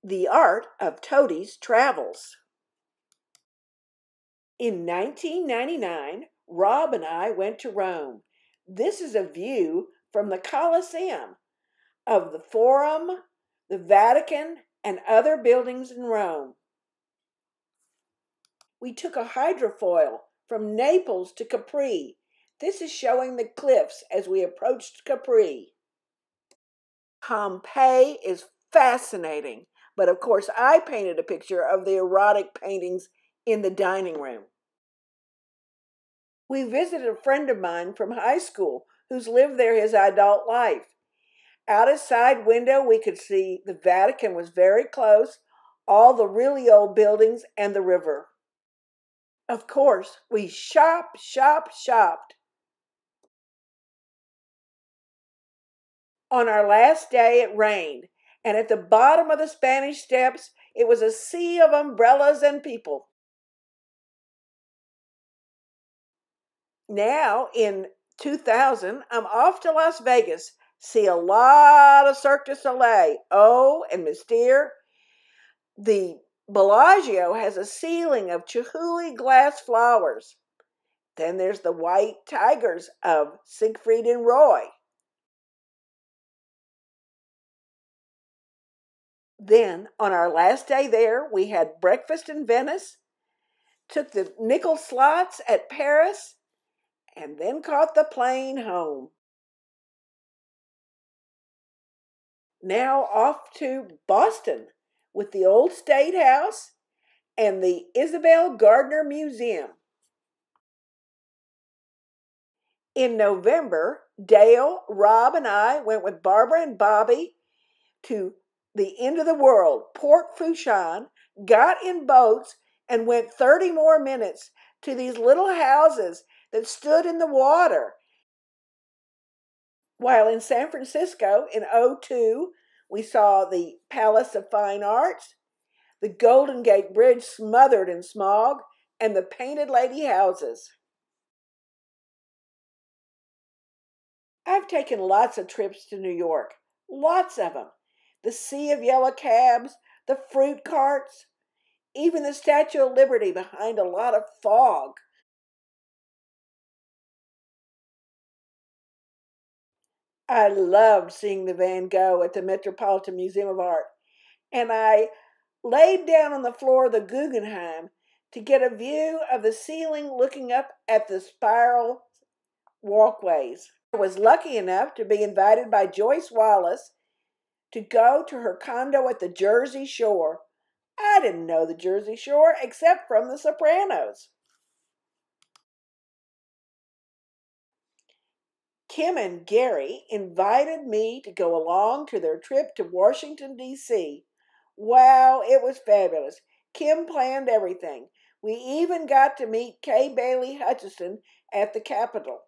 The Art of Toadie's Travels. In 1999, Rob and I went to Rome. This is a view from the Colosseum of the Forum, the Vatican, and other buildings in Rome. We took a hydrofoil from Naples to Capri. This is showing the cliffs as we approached Capri. Pompeii is fascinating, but of course I painted a picture of the erotic paintings in the dining room. We visited a friend of mine from high school who's lived there his adult life. Out a side window we could see the Vatican was very close, all the really old buildings, and the river. Of course, we shopped. On our last day it rained, and at the bottom of the Spanish Steps it was a sea of umbrellas and people. Now, in 2000, I'm off to Las Vegas, see a lot of Cirque du Soleil. Oh, and Mystere. The Bellagio has a ceiling of Chihuly glass flowers. Then there's the white tigers of Siegfried and Roy. Then, on our last day there, we had breakfast in Venice, took the nickel slots at Paris, and then caught the plane home. Now off to Boston with the Old State House and the Isabel Gardner Museum. In November, Dale, Rob, and I went with Barbara and Bobby to the end of the world, Port Fourchon, got in boats, and went 30 more minutes to these little houses that stood in the water. While in San Francisco in 2002, we saw the Palace of Fine Arts, the Golden Gate Bridge smothered in smog, and the Painted Lady houses. I've taken lots of trips to New York, lots of them. The sea of yellow cabs, the fruit carts, even the Statue of Liberty behind a lot of fog. I loved seeing the Van Gogh at the Metropolitan Museum of Art, and I laid down on the floor of the Guggenheim to get a view of the ceiling looking up at the spiral walkways. I was lucky enough to be invited by Joyce Wallace to go to her condo at the Jersey Shore. I didn't know the Jersey Shore except from The Sopranos. Kim and Gary invited me to go along to their trip to Washington, D.C. Wow, it was fabulous. Kim planned everything. We even got to meet Kay Bailey Hutchison at the Capitol.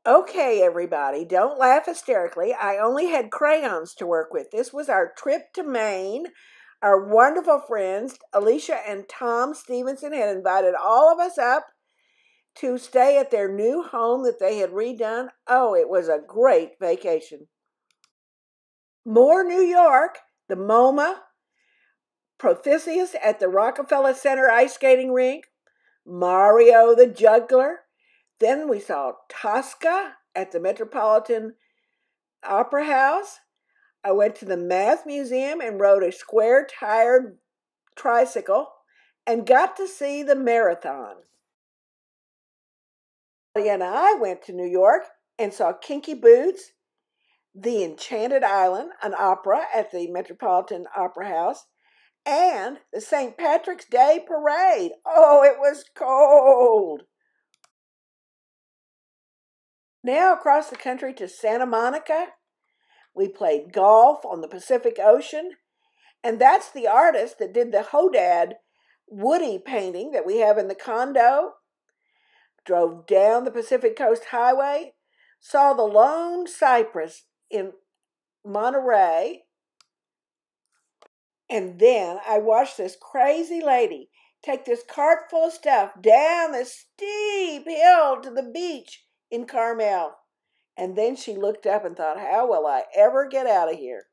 Okay, everybody, don't laugh hysterically. I only had crayons to work with. This was our trip to Maine. Our wonderful friends, Alicia and Tom Stevenson, had invited all of us up to stay at their new home that they had redone. Oh, it was a great vacation. More New York, the MoMA, Protheus at the Rockefeller Center ice skating rink, Mario the Juggler. Then we saw Tosca at the Metropolitan Opera House. I went to the Math Museum and rode a square-tired tricycle and got to see the marathon. And I went to New York and saw Kinky Boots, The Enchanted Island, an opera at the Metropolitan Opera House, and the St. Patrick's Day Parade. Oh, it was cold. Now across the country to Santa Monica. We played golf on the Pacific Ocean, and that's the artist that did the Hodad Woody painting that we have in the condo. Drove down the Pacific Coast Highway, saw the Lone Cypress in Monterey, and then I watched this crazy lady take this cart full of stuff down this steep hill to the beach in Carmel. And then she looked up and thought, how will I ever get out of here?